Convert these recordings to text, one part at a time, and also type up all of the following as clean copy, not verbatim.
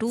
2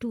2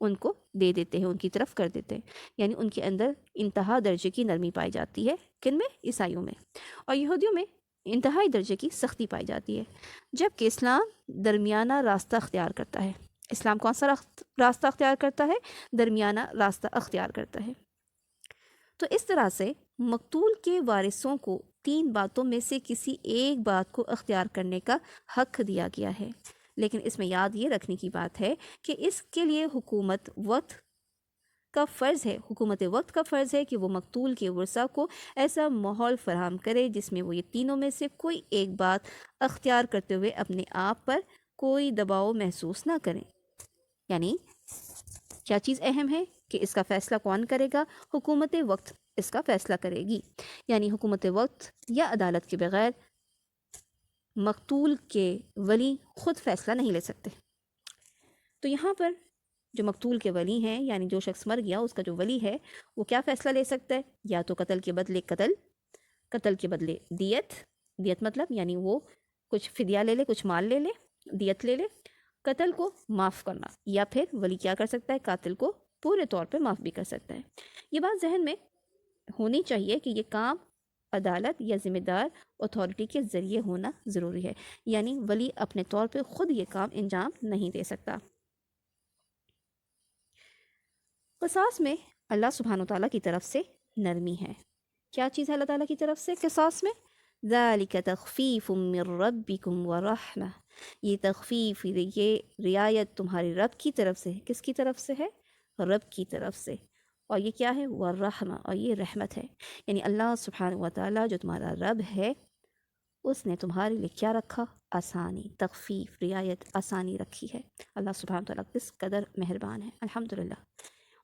ان کو دے دیتے ہیں، ان کی طرف کر دیتے ہیں، یعنی ان کے اندر انتہا درجے کی نرمی پائی جاتی ہے، کن میں؟ عیسائیوں میں، اور یہودیوں میں انتہائی درجے کی سختی پائی جاتی ہے، جبکہ اسلام درمیانہ راستہ اختیار کرتا ہے۔ اسلام کون سا راستہ اختیار کرتا ہے؟ درمیانہ راستہ اختیار کرتا ہے۔ تو اس طرح سے مقتول کے وارثوں کو 3 باتوں میں سے کسی ایک بات کو اختیار کرنے کا حق دیا گیا ہے، لیکن اس میں یاد یہ رکھنے کی بات ہے کہ اس کے لیے حکومت وقت کا فرض ہے کہ وہ مقتول کے ورثہ کو ایسا ماحول فراہم کرے جس میں وہ یہ تینوں میں سے کوئی ایک بات اختیار کرتے ہوئے اپنے آپ پر کوئی دباؤ محسوس نہ کریں۔ یعنی کیا چیز اہم ہے کہ اس کا فیصلہ کون کرے گا؟ حکومت وقت اس کا فیصلہ کرے گی، یعنی حکومت وقت یا عدالت کے بغیر مقتول کے ولی خود فیصلہ نہیں لے سکتے۔ تو یہاں پر جو مقتول کے ولی ہیں، یعنی جو شخص مر گیا اس کا جو ولی ہے، وہ کیا فیصلہ لے سکتا ہے؟ یا تو قتل کے بدلے دیت مطلب یعنی وہ کچھ فدیہ لے لے، کچھ مال لے لے، دیت لے لے، قتل کو معاف کرنا، یا پھر ولی کیا کر سکتا ہے؟ قاتل کو پورے طور پہ معاف بھی کر سکتا ہے۔ یہ بات ذہن میں ہونی چاہیے کہ یہ کام عدالت یا ذمہ دار اتھارٹی کے ذریعے ہونا ضروری ہے، یعنی ولی اپنے طور پہ خود یہ کام انجام نہیں دے سکتا۔ قصاص میں اللہ سبحانہ وتعالیٰ کی طرف سے نرمی ہے۔ کیا چیز ہے اللہ تعالیٰ کی طرف سے قصاص میں؟ ذَلِكَ تَخْفِيفٌ مِّن رَبِّكُمْ وَرَحْمَةٌ، یہ تخفیف، یہ رعایت تمہاری رب کی طرف سے ہے۔ کس کی طرف سے ہے؟ رب کی طرف سے۔ اور یہ کیا ہے؟ والرحمہ، اور یہ رحمت ہے، یعنی اللہ سبحانہ وتعالیٰ جو تمہارا رب ہے اس نے تمہارے لیے کیا رکھا؟ آسانی، تخفیف، رعایت، آسانی رکھی ہے۔ اللہ سبحانہ وتعالیٰ کس قدر مہربان ہے، الحمدللہ۔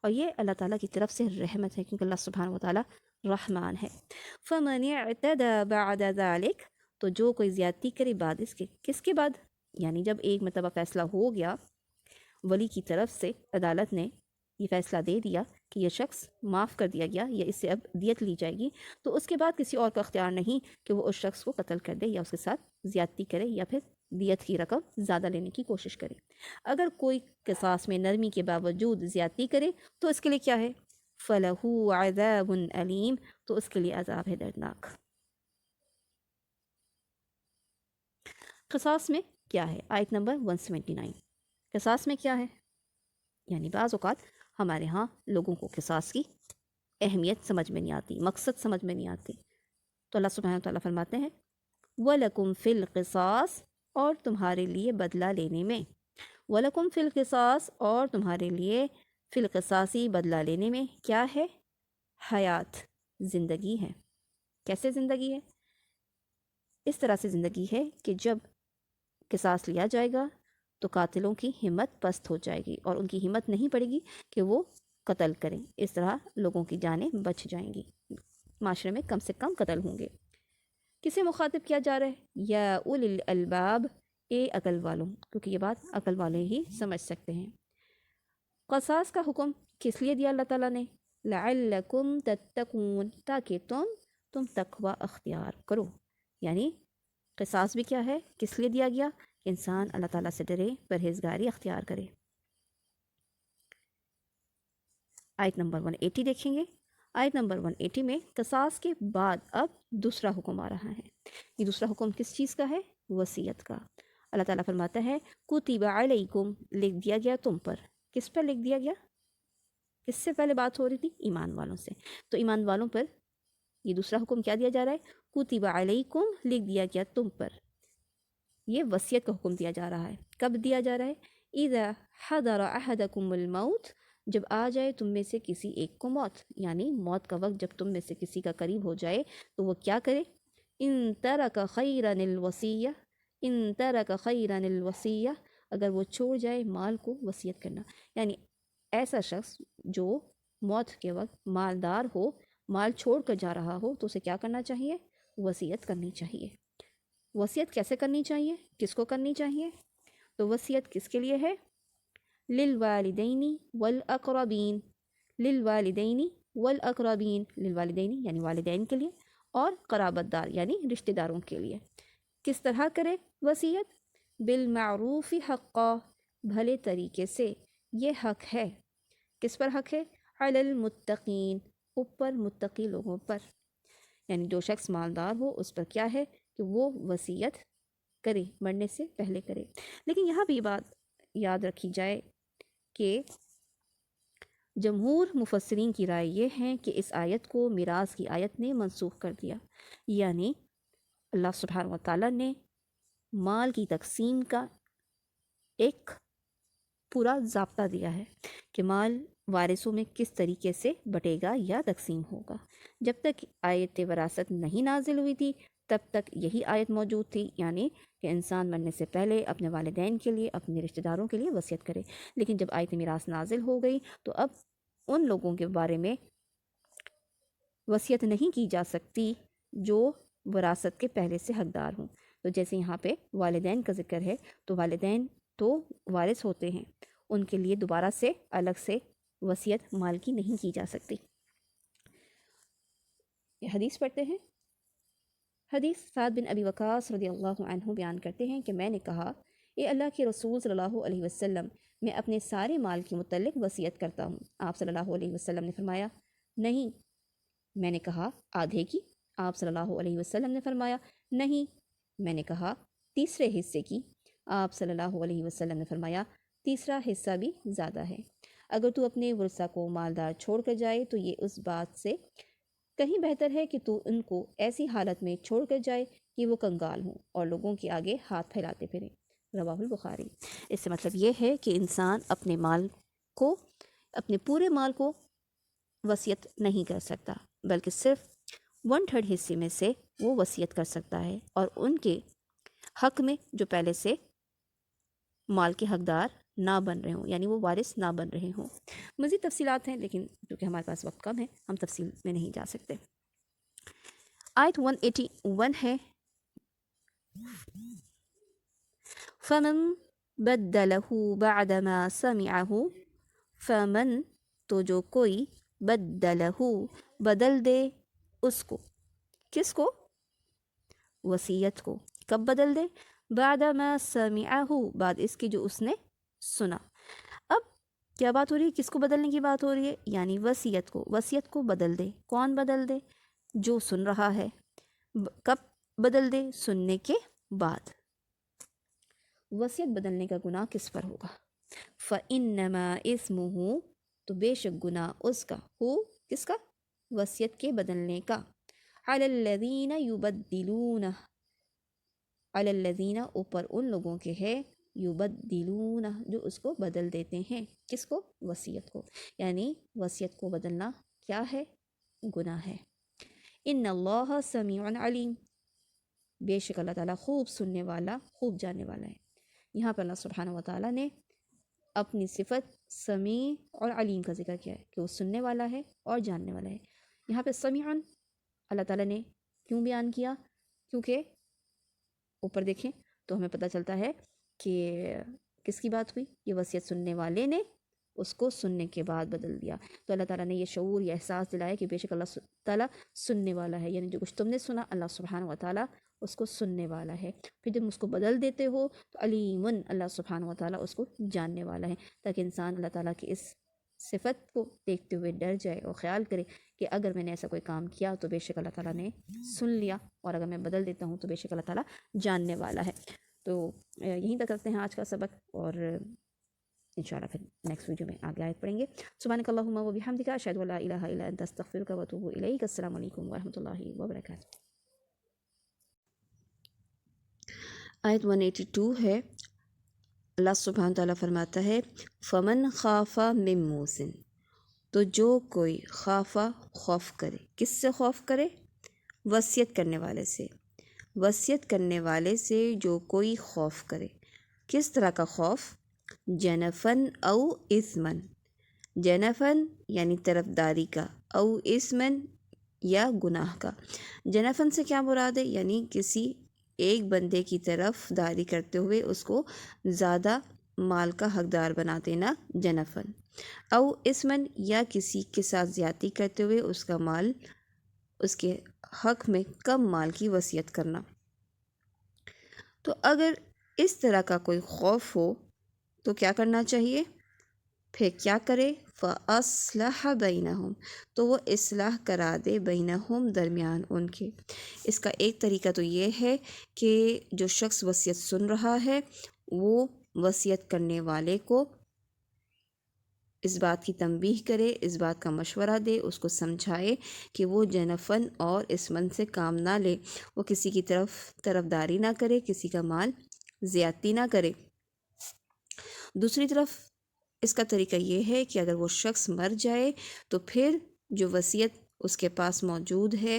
اور یہ اللہ تعالیٰ کی طرف سے رحمت ہے، کیونکہ اللہ سبحانہ وتعالیٰ رحمان ہے۔ فَمَنِ اعْتَدَى بَعْدَ ذَلِكَ، تو جو کوئی زیادتی کرے بعد اس کے، کس کے بعد؟ یعنی جب ایک مرتبہ فیصلہ ہو گیا، ولی کی طرف سے عدالت نے یہ فیصلہ دے دیا کہ یہ شخص معاف کر دیا گیا یا اس سے اب دیت لی جائے گی، تو اس کے بعد کسی اور کا اختیار نہیں کہ وہ اس شخص کو قتل کر دے یا اس کے ساتھ زیادتی کرے یا پھر دیت کی رقم زیادہ لینے کی کوشش کرے۔ اگر کوئی قصاص میں نرمی کے باوجود زیادتی کرے تو اس کے لیے کیا ہے؟ فَلَهُ عَذَابٌ أَلِيمٌ، تو اس کے لیے عذاب ہے دردناک۔ قصاص میں کیا ہے؟ آیت نمبر 179۔ قصاص میں کیا ہے؟ یعنی بعض اوقات ہمارے ہاں لوگوں کو قصاص کی اہمیت سمجھ میں نہیں آتی، مقصد سمجھ میں نہیں آتی، تو اللہ سبحانہ وتعالیٰ فرماتے ہیں وَلَكُمْ فِي الْقِصَاصِ، اور تمہارے لیے بدلہ لینے میں، وَلَكُمْ فِي الْقِصَاصِ، اور تمہارے لیے فی القصاصی بدلہ لینے میں کیا ہے؟ حیات، زندگی ہے۔ کیسے زندگی ہے؟ اس طرح سے زندگی ہے کہ جب قصاص لیا جائے گا تو قاتلوں کی ہمت پست ہو جائے گی اور ان کی ہمت نہیں پڑے گی کہ وہ قتل کریں، اس طرح لوگوں کی جانیں بچ جائیں گی، معاشرے میں کم سے کم قتل ہوں گے۔ کسے مخاطب کیا جا رہا ہے؟ یا اولی الالباب، اے عقل والوں، کیونکہ یہ بات عقل والے ہی سمجھ سکتے ہیں۔ قصاص کا حکم کس لیے دیا اللہ تعالیٰ نے؟ لعلکم تتقون، تاکہ تم تقوی اختیار کرو، یعنی قصاص بھی کیا ہے؟ کس لیے دیا گیا؟ کہ انسان اللہ تعالیٰ سے ڈرے، پرہیزگاری اختیار کرے۔ آیت نمبر 180 دیکھیں گے۔ آیت نمبر 180 میں قصاص کے بعد اب دوسرا حکم آ رہا ہے۔ یہ دوسرا حکم کس چیز کا ہے؟ وصیت کا۔ اللہ تعالیٰ فرماتا ہے کتب علیکم، لکھ دیا گیا تم پر۔ کس پر لکھ دیا گیا؟ اس سے پہلے بات ہو رہی تھی ایمان والوں سے، تو ایمان والوں پر یہ دوسرا حکم کیا دیا جا رہا ہے؟ کتب علیکم، لکھ دیا گیا تم پر۔ یہ وصیت کا حکم دیا جا رہا ہے۔ کب دیا جا رہا ہے؟ اذا حضر احدکم الموت، جب آ جائے تم میں سے کسی ایک کو موت، یعنی موت کا وقت جب تم میں سے کسی کا قریب ہو جائے تو وہ کیا کرے؟ ان ترک خیرا الوصیہ، ان ترک خیرا الوصیہ، اگر وہ چھوڑ جائے مال کو وصیت کرنا، یعنی ایسا شخص جو موت کے وقت مالدار ہو، مال چھوڑ کر جا رہا ہو، تو اسے کیا کرنا چاہیے؟ وصیت کرنی چاہیے۔ وصیت کیسے کرنی چاہیے؟ کس کو کرنی چاہیے؟ تو وصیت کس کے لیے ہے؟ للوالدین والاقربین، للوالدین والاقربین، للوالدین یعنی والدین کے لیے، اور قرابت دار یعنی رشتہ داروں کے لیے۔ کس طرح کرے وصیت؟ بالمعروف حقا، بھلے طریقے سے، یہ حق ہے کس پر حق ہے؟ علی المتقین، اوپر متقی لوگوں پر، یعنی جو شخص مالدار ہو اس پر کیا ہے کہ وہ وصیت کرے، مرنے سے پہلے کرے۔ لیکن یہاں بھی بات یاد رکھی جائے کہ جمہور مفسرین کی رائے یہ ہے کہ اس آیت کو میراث کی آیت نے منسوخ کر دیا، یعنی اللہ سبحانہ و تعالیٰ نے مال کی تقسیم کا ایک پورا ضابطہ دیا ہے کہ مال وارثوں میں کس طریقے سے بٹے گا یا تقسیم ہوگا۔ جب تک آیت وراثت نہیں نازل ہوئی تھی تب تک یہی آیت موجود تھی، یعنی کہ انسان مرنے سے پہلے اپنے والدین کے لیے، اپنے رشتہ داروں کے لیے وصیت کرے۔ لیکن جب آیت میراث نازل ہو گئی تو اب ان لوگوں کے بارے میں وصیت نہیں کی جا سکتی جو وراثت کے پہلے سے حقدار ہوں۔ تو جیسے یہاں پہ والدین کا ذکر ہے تو والدین تو وارث ہوتے ہیں، ان کے لیے دوبارہ سے الگ سے وصیت مال کی نہیں کی جا سکتی۔ یہ حدیث پڑھتے ہیں۔ حدیث سعد بن ابی وقاص رضی اللہ عنہ بیان کرتے ہیں کہ میں نے کہا، اے اللہ کے رسول صلی اللہ علیہ وسلم، میں اپنے سارے مال کے متعلق وصیت کرتا ہوں۔ آپ صلی اللہ علیہ وسلم نے فرمایا، نہیں۔ میں نے کہا، آدھے کی؟ آپ صلی اللہ علیہ وسلم نے فرمایا، نہیں۔ میں نے کہا، تیسرے حصے کی؟ آپ صلی اللہ علیہ وسلم نے فرمایا، تیسرا حصہ بھی زیادہ ہے۔ اگر تو اپنے ورثہ کو مالدار چھوڑ کر جائے تو یہ اس بات سے کہیں بہتر ہے کہ تو ان کو ایسی حالت میں چھوڑ کر جائے کہ وہ کنگال ہوں اور لوگوں کے آگے ہاتھ پھیلاتے پھریں۔ رواہ البخاری۔ اس سے مطلب یہ ہے کہ انسان اپنے مال کو، اپنے پورے مال کو وصیت نہیں کر سکتا، بلکہ صرف 1/3 حصے میں سے وہ وصیت کر سکتا ہے، اور ان کے حق میں جو پہلے سے مال کے حقدار نہ بن رہے ہوں، یعنی وہ وارث نہ بن رہے ہوں۔ مزید تفصیلات ہیں لیکن کیونکہ ہمارے پاس وقت کم ہے ہم تفصیل میں نہیں جا سکتے۔ آیت 181 ہے، فَمَن بَدَّلَهُ بَعْدَمَا سَمِعَهُ، فَمَن تو جو کوئی، بَدَّلَهُ بدل دے اس کو، کس کو؟ وصیت کو۔ کب بدل دے؟ بعدما سمعه، بعد اس کی جو اس نے سنا۔ اب کیا بات ہو رہی ہے؟ کس کو بدلنے کی بات ہو رہی ہے؟ یعنی وصیت کو۔ وصیت کو بدل دے، کون بدل دے؟ جو سن رہا ہے۔ کب بدل دے؟ سننے کے بعد۔ وصیت بدلنے کا گناہ کس پر ہوگا؟ فَإِنَّمَا إِثْمُهُ، تو بے شک گناہ اس کا، ہو کس کا؟ وصیت کے بدلنے کا، عَلَى الَّذِينَ يُبَدِّلُونَ، عَلَى الَّذِينَ اوپر ان لوگوں کے ہے، یبدلون جو اس کو بدل دیتے ہیں، کس کو؟ وصیت کو۔ یعنی وصیت کو بدلنا کیا ہے؟ گناہ ہے۔ ان اللہ سمیع علیم، بے شک اللہ تعالیٰ خوب سننے والا، خوب جاننے والا ہے۔ یہاں پر اللہ سبحانہ و تعالیٰ نے اپنی صفت سمیع اور علیم کا ذکر کیا ہے کہ وہ سننے والا ہے اور جاننے والا ہے۔ یہاں پہ سمیعن اللہ تعالیٰ نے کیوں بیان کیا؟ کیونکہ اوپر دیکھیں تو ہمیں پتہ چلتا ہے کہ کس کی بات ہوئی؟ یہ وصیت سننے والے نے اس کو سننے کے بعد بدل دیا۔ تو اللہ تعالیٰ نے یہ شعور، یہ احساس دلایا کہ بے شک اللہ تعالیٰ سننے والا ہے، یعنی جو کچھ تم نے سنا اللہ سبحانہ و تعالیٰ اس کو سننے والا ہے۔ پھر جب اس کو بدل دیتے ہو تو علیمن، اللہ سبحانہ و تعالیٰ اس کو جاننے والا ہے، تاکہ انسان اللہ تعالیٰ کی اس صفت کو دیکھتے ہوئے ڈر جائے اور خیال کرے کہ اگر میں نے ایسا کوئی کام کیا تو بے شک اللہ تعالیٰ نے سن لیا، اور اگر میں بدل دیتا ہوں تو بے شک اللہ تعالیٰ جاننے والا ہے۔ تو یہیں تک رکھتے ہیں آج کا سبق، اور انشاءاللہ پھر نیکسٹ ویڈیو میں آگے آیت پڑھیں گے۔ سبحانک اللہم و بحمدک، اشہد ان لا الہ الا انت، استغفرک و اتوب الیک۔ السلام علیکم ورحمۃ اللہ وبرکاتہ۔ آیت 182 ہے، اللہ سبحانہ تعالیٰ فرماتا ہے، فمن خاف من موصٍ، تو جو کوئی خافا خوف کرے، کس سے خوف کرے؟ وصیت کرنے والے سے۔ وصیت کرنے والے سے جو کوئی خوف کرے، کس طرح کا خوف؟ جنفن او اثمن، جنفن یعنی طرفداری کا، او اثمن یا گناہ کا۔ جنفن سے کیا مراد ہے؟ یعنی کسی ایک بندے کی طرف داری کرتے ہوئے اس کو زیادہ مال کا حقدار بنا دینا، جنفن۔ او اسمن یا کسی کے ساتھ زیادتی کرتے ہوئے اس کا مال، اس کے حق میں کم مال کی وصیت کرنا۔ تو اگر اس طرح کا کوئی خوف ہو تو کیا کرنا چاہیے؟ پھر کیا کرے؟ فَأَصْلَحَ بَيْنَهُمْ، تو وہ اصلاح کرا دے بینہم درمیان ان کے۔ اس کا ایک طریقہ تو یہ ہے کہ جو شخص وصیت سن رہا ہے وہ وصیت کرنے والے کو اس بات کی تنبیہ کرے، اس بات کا مشورہ دے، اس کو سمجھائے کہ وہ جنفاً اور اسمن سے کام نہ لے، وہ کسی کی طرفداری نہ کرے، کسی کا مال زیادتی نہ کرے۔ دوسری طرف اس کا طریقہ یہ ہے کہ اگر وہ شخص مر جائے تو پھر جو وصیت اس کے پاس موجود ہے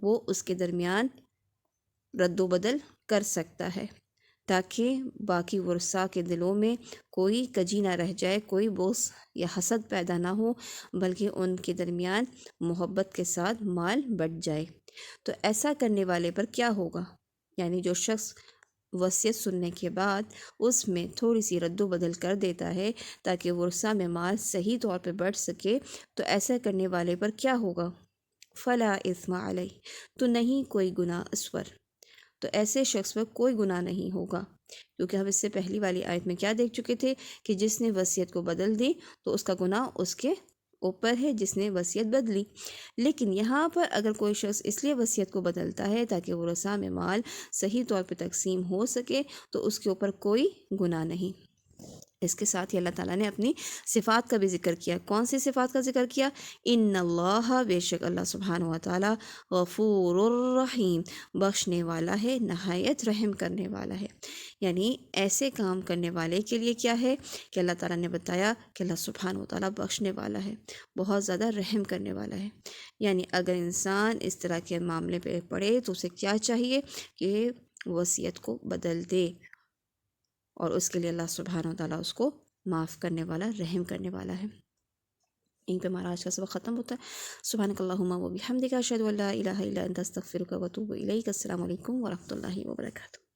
وہ اس کے درمیان رد و بدل کر سکتا ہے، تاکہ باقی ورثاء کے دلوں میں کوئی کجی نہ رہ جائے، کوئی بغض یا حسد پیدا نہ ہو، بلکہ ان کے درمیان محبت کے ساتھ مال بٹ جائے۔ تو ایسا کرنے والے پر کیا ہوگا؟ یعنی جو شخص وصیت سننے کے بعد اس میں تھوڑی سی رد و بدل کر دیتا ہے تاکہ ورثاء میں مال صحیح طور پہ بٹ سکے، تو ایسا کرنے والے پر کیا ہوگا؟ فلا اثم علیہ، تو نہیں کوئی گناہ اس پر، تو ایسے شخص پر کوئی گناہ نہیں ہوگا، کیونکہ ہم اس سے پہلی والی آیت میں کیا دیکھ چکے تھے کہ جس نے وصیت کو بدل دی تو اس کا گناہ اس کے اوپر ہے جس نے وصیت بدلی۔ لیکن یہاں پر اگر کوئی شخص اس لیے وصیت کو بدلتا ہے تاکہ ورثاء میں مال صحیح طور پہ تقسیم ہو سکے تو اس کے اوپر کوئی گناہ نہیں۔ اس کے ساتھ ہی اللہ تعالیٰ نے اپنی صفات کا بھی ذکر کیا۔ کون سی صفات کا ذکر کیا؟ ان اللہ، بے شک اللہ سبحانہ و تعالیٰ، غفور الرحیم، بخشنے والا ہے، نہایت رحم کرنے والا ہے۔ یعنی ایسے کام کرنے والے کے لیے کیا ہے کہ اللہ تعالیٰ نے بتایا کہ اللہ سبحانہ و تعالیٰ بخشنے والا ہے، بہت زیادہ رحم کرنے والا ہے۔ یعنی اگر انسان اس طرح کے معاملے پہ پڑے تو اسے کیا چاہیے کہ وصیت کو بدل دے، اور اس کے لیے اللہ سبحانہ و تعالیٰ اس کو معاف کرنے والا، رحم کرنے والا ہے۔ یہیں پہ ہمارا آج کا سبق ختم ہوتا ہے۔ سبحانک اللہم و بحمدک، اشہد ان لا الہ الا انت، استغفرک و اتوب الیک۔ السلام علیکم ورحمۃ اللہ وبرکاتہ۔